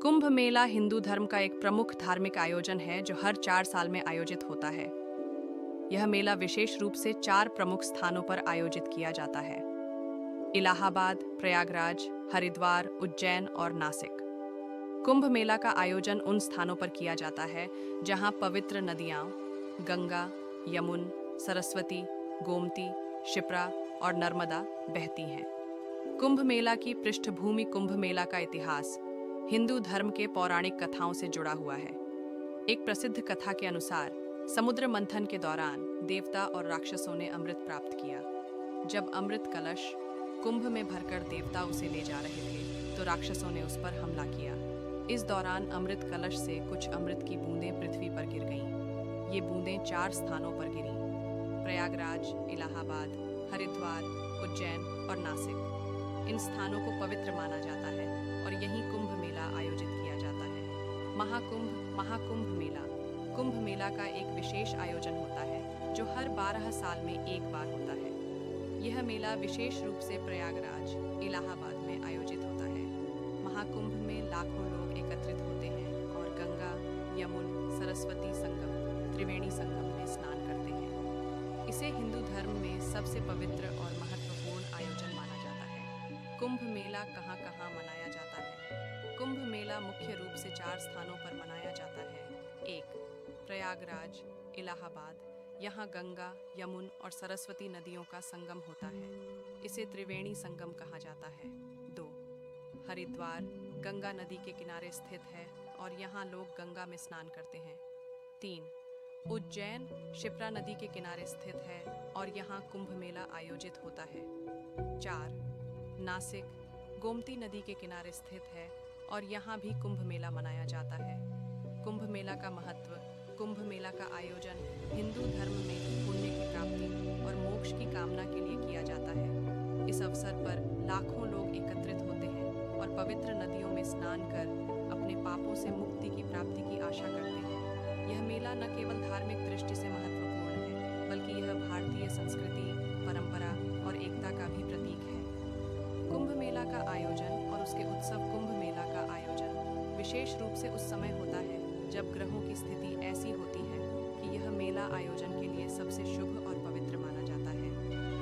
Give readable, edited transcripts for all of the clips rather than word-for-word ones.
कुंभ मेला हिंदू धर्म का एक प्रमुख धार्मिक आयोजन है जो हर 4 साल में आयोजित होता है। यह मेला विशेष रूप से 4 प्रमुख स्थानों पर आयोजित किया जाता है: इलाहाबाद, प्रयागराज, हरिद्वार, उज्जैन और नासिक। कुंभ मेला का आयोजन उन स्थानों पर किया जाता है जहां पवित्र नदियां गंगा, यमुन, सरस्वती, गोमती, शिप्रा और नर्मदा बहती हैं। कुंभ मेला की पृष्ठभूमि। कुंभ मेला का इतिहास हिंदू धर्म के पौराणिक कथाओं से जुड़ा हुआ है। एक प्रसिद्ध कथा के अनुसार समुद्र मंथन के दौरान देवता और राक्षसों ने अमृत प्राप्त किया। जब अमृत कलश कुंभ में भरकर देवता उसे ले जा रहे थे तो राक्षसों ने उस पर हमला किया। इस दौरान अमृत कलश से कुछ अमृत की बूंदें पृथ्वी पर गिर गईं। ये बूंदें 4 स्थानों पर गिरीं: प्रयागराज, इलाहाबाद, हरिद्वार, उज्जैन और नासिक। इन स्थानों को पवित्र माना जाता है और यहीं कुंभ मेला आयोजित किया जाता है। महाकुंभ मेला कुंभ मेला का एक विशेष आयोजन होता है जो हर 12 साल में एक बार होता है। यह मेला विशेष रूप से प्रयागराज, इलाहाबाद में आयोजित होता है। महाकुंभ में लाखों लोग एकत्रित होते हैं और गंगा, यमुन, सरस्वती संगम, त्रिवेणी संगम में स्नान करते हैं। इसे हिंदू धर्म में सबसे पवित्र और महत्वपूर्ण आयोजन माना जाता है। कुंभ मेला कहाँ कहाँ मनाया जाता है? कुंभ मेला मुख्य रूप से 4 स्थानों पर मनाया जाता है। 1. प्रयागराज, इलाहाबाद। यहाँ गंगा, यमुन और सरस्वती नदियों का संगम होता है। इसे त्रिवेणी संगम कहा जाता है। 2. हरिद्वार, गंगा नदी के किनारे स्थित है और यहाँ लोग गंगा में स्नान करते हैं। 3. उज्जैन, शिप्रा नदी के किनारे स्थित है और यहाँ कुंभ मेला आयोजित होता है। 4. नासिक, गोमती नदी के किनारे स्थित है और यहाँ भी कुंभ मेला मनाया जाता है। कुंभ मेला का महत्व। कुंभ मेला का आयोजन हिंदू धर्म में पुण्य की प्राप्ति और मोक्ष की कामना के लिए किया जाता है। इस अवसर पर लाखों लोग एकत्रित होते हैं और पवित्र नदियों में स्नान कर अपने पापों से मुक्ति की प्राप्ति की आशा करते हैं। यह मेला न केवल धार्मिक दृष्टि से महत्वपूर्ण है बल्कि यह भारतीय संस्कृति, परंपरा और एकता का भी प्रतीक है। कुंभ मेला का आयोजन और उसके उत्सव। कुंभ मेला का आयोजन विशेष रूप से उस समय होता है जब ग्रहों की स्थिति ऐसी होती है कि यह मेला आयोजन के लिए सबसे शुभ और पवित्र माना जाता है।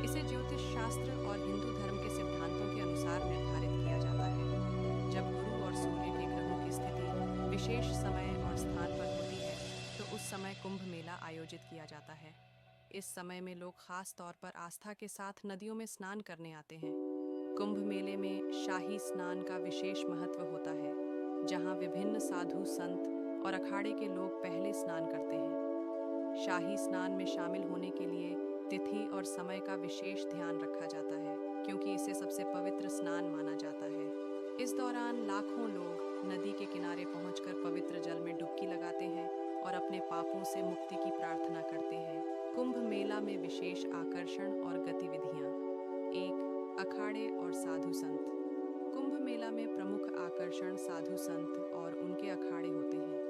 इसे ज्योतिष शास्त्र और हिंदू धर्म के सिद्धांतों के अनुसार निर्धारित किया जाता है। जब गुरु और सूर्य के ग्रहों की स्थिति विशेष समय और स्थान पर होती है तो उस समय कुंभ मेला आयोजित किया जाता है। इस समय में लोग खास तौर पर आस्था के साथ नदियों में स्नान करने आते हैं। कुंभ मेले में शाही स्नान का विशेष महत्व होता है, जहां विभिन्न साधु संत और अखाड़े के लोग पहले स्नान करते हैं। शाही स्नान में शामिल होने के लिए तिथि और समय का विशेष ध्यान रखा जाता है क्योंकि इसे सबसे पवित्र स्नान माना जाता है। इस दौरान लाखों लोग नदी के किनारे पहुंचकर पवित्र जल में डुबकी लगाते हैं और अपने पापों से मुक्ति की प्रार्थना करते हैं। कुंभ मेला में विशेष आकर्षण और गतिविधियां। 1. अखाड़े और साधु संत। कुंभ मेला में प्रमुख आकर्षण साधु संत और उनके अखाड़े होते हैं।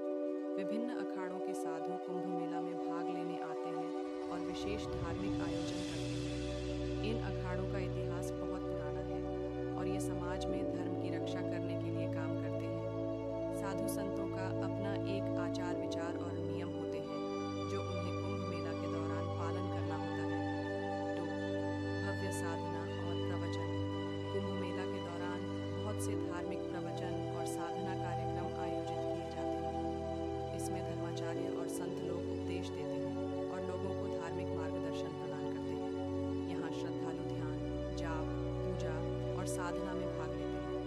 विभिन्न अखाड़ों के साधु कुंभ मेला में भाग लेने आते हैं और विशेष धार्मिक आयोजन करते हैं। इन अखाड़ों का इतिहास बहुत पुराना है और ये समाज में धर्म की रक्षा करने के लिए काम करते हैं। साधु संतों का अपना एक आचार विचार और नियम होते हैं जो उन्हें कुंभ मेला के दौरान पालन करना होता है। 2. भव्य साधना और प्रवचन। कुंभ मेला के दौरान बहुत से धार्मिक प्रवचन और साधना कार्यक्रम आयोजित किए जाते हैं। इसमें धर्माचार्य और संत लोग उपदेश देते हैं और लोगों को धार्मिक मार्गदर्शन प्रदान करते हैं। यहाँ श्रद्धालु ध्यान, जाप, पूजा और साधना में भाग लेते हैं।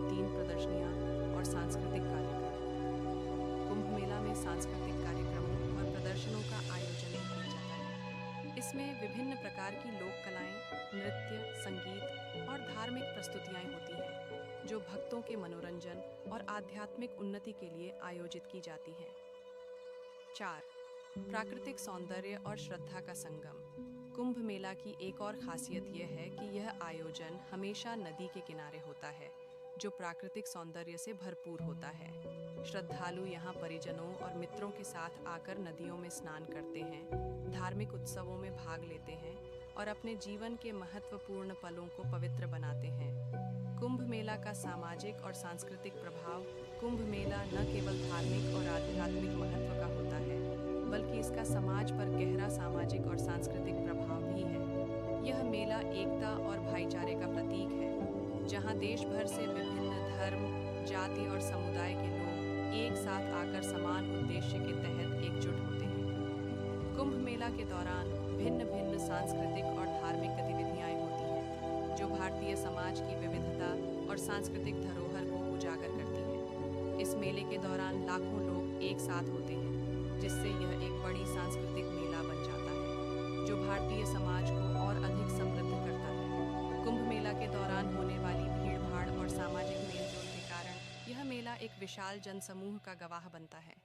3. प्रदर्शनियाँ और सांस्कृतिक कार्यक्रम। कुंभ मेला में सांस्कृतिक कार्यक्रमों और प्रदर्शनों का आयोजन किया जाता है। इसमें विभिन्न प्रकार की लोक कलाएं, नृत्य, संगीत और धार्मिक प्रस्तुतियां होती हैं जो भक्तों के मनोरंजन और आध्यात्मिक उन्नति के लिए आयोजित की जाती हैं। 4. प्राकृतिक सौंदर्य और श्रद्धा का संगम। कुंभ मेला की एक और खासियत यह है कि यह आयोजन हमेशा नदी के किनारे होता है जो प्राकृतिक सौंदर्य से भरपूर होता है। श्रद्धालु यहाँ परिजनों और मित्रों के साथ आकर नदियों में स्नान करते हैं, धार्मिक उत्सवों में भाग लेते हैं और अपने जीवन के महत्वपूर्ण पलों को पवित्र बनाते हैं। कुंभ मेला का सामाजिक और सांस्कृतिक प्रभाव। कुंभ मेले मेला न केवल धार्मिक और आध्यात्मिक महत्व का होता है, बल्कि इसका समाज पर गहरा सामाजिक और सांस्कृतिक प्रभाव भी है। यह मेला एकता और भाईचारे का प्रतीक है, जहां देश भर से विभिन्न धर्म, जाति और समुदाय के लोग एक साथ आकर समान उद्देश्य के तहत एकजुट होते हैं। कुंभ मेला के दौरान भिन्न-भिन्न सांस्कृतिक और धार्मिक गतिविधियां होती हैं, जो भारतीय समाज की विविधता और सांस्कृतिक धरोहर को उजागर करती हैं। इस मेले के दौरान लाखों लोग एक साथ होते हैं, जिससे यह एक बड़ी सांस्कृतिक मेला बन जाता है, जो भारतीय समाज को और अधिक समृद्ध करता है। कुंभ मेला के दौरान होने वाली भीड़-भाड़ और सामाजिक मेलजोल के कारण यह मेला एक विशाल जनसमूह का गवाह बनता है।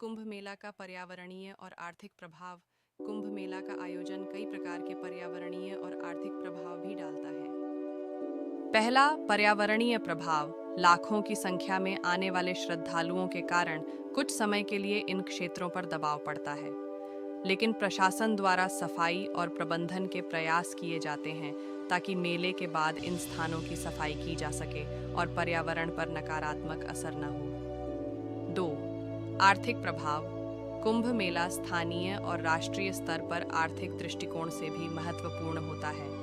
कुंभ मेला का पर्यावरणीय और आर्थिक प्रभाव। कुंभ मेला का आयोजन कई प्रकार के पर्यावरणीय और आर्थिक प्रभाव भी डालता है। पहला, पर्यावरणीय प्रभाव। लाखों की संख्या में आने वाले श्रद्धालुओं के कारण कुछ समय के लिए इन क्षेत्रों पर दबाव पड़ता है, लेकिन प्रशासन द्वारा सफाई और प्रबंधन के प्रयास किए जाते हैं ताकि मेले के बाद इन स्थानों की सफाई की जा सके और पर्यावरण पर नकारात्मक असर न हो। 2. आर्थिक प्रभाव। कुंभ मेला स्थानीय और राष्ट्रीय स्तर पर आर्थिक दृष्टिकोण से भी महत्वपूर्ण होता है।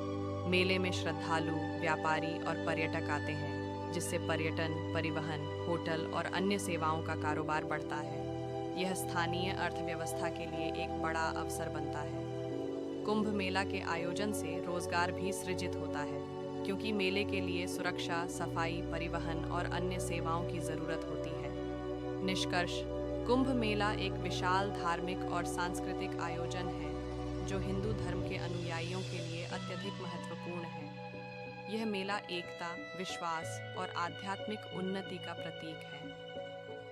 मेले में श्रद्धालु, व्यापारी और पर्यटक आते हैं, जिससे पर्यटन, परिवहन, होटल और अन्य सेवाओं का कारोबार बढ़ता है। यह स्थानीय अर्थव्यवस्था के लिए एक बड़ा अवसर बनता है। कुंभ मेला के आयोजन से रोजगार भी सृजित होता है, क्योंकि मेले के लिए सुरक्षा, सफाई, परिवहन और अन्य सेवाओं की जरूरत होती है। निष्कर्ष, कुंभ मेला एक विशाल धार्मिक और सांस्कृतिक आयोजन है, जो हिंदू धर्म के अनुयायियों के लिए अत्यधिक महत्वपूर्ण है। यह मेला एकता, विश्वास और आध्यात्मिक उन्नति का प्रतीक है।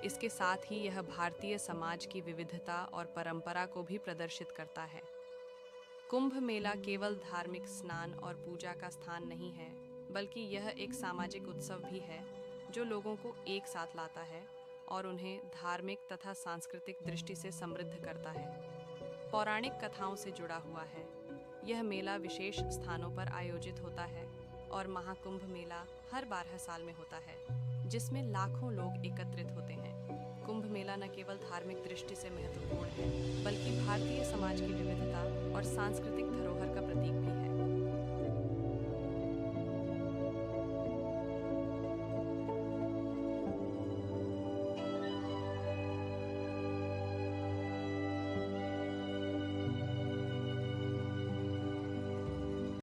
इसके साथ ही यह भारतीय समाज की विविधता और परंपरा को भी प्रदर्शित करता है। कुंभ मेला केवल धार्मिक स्नान और पूजा का स्थान नहीं है, बल्कि यह एक सामाजिक उत्सव भी है, जो लोगों को एक साथ लाता है और उन्हें धार्मिक तथा सांस्कृतिक दृष्टि से समृद्ध करता है। पौराणिक कथाओं से जुड़ा हुआ है। यह मेला विशेष स्थानों पर आयोजित होता है और महाकुंभ मेला हर 12 साल में होता है, जिसमें लाखों लोग एकत्रित होते हैं। कुंभ मेला न केवल धार्मिक दृष्टि से महत्वपूर्ण है, बल्कि भारतीय समाज की विविधता और सांस्कृतिक धरोहर का प्रतीक भी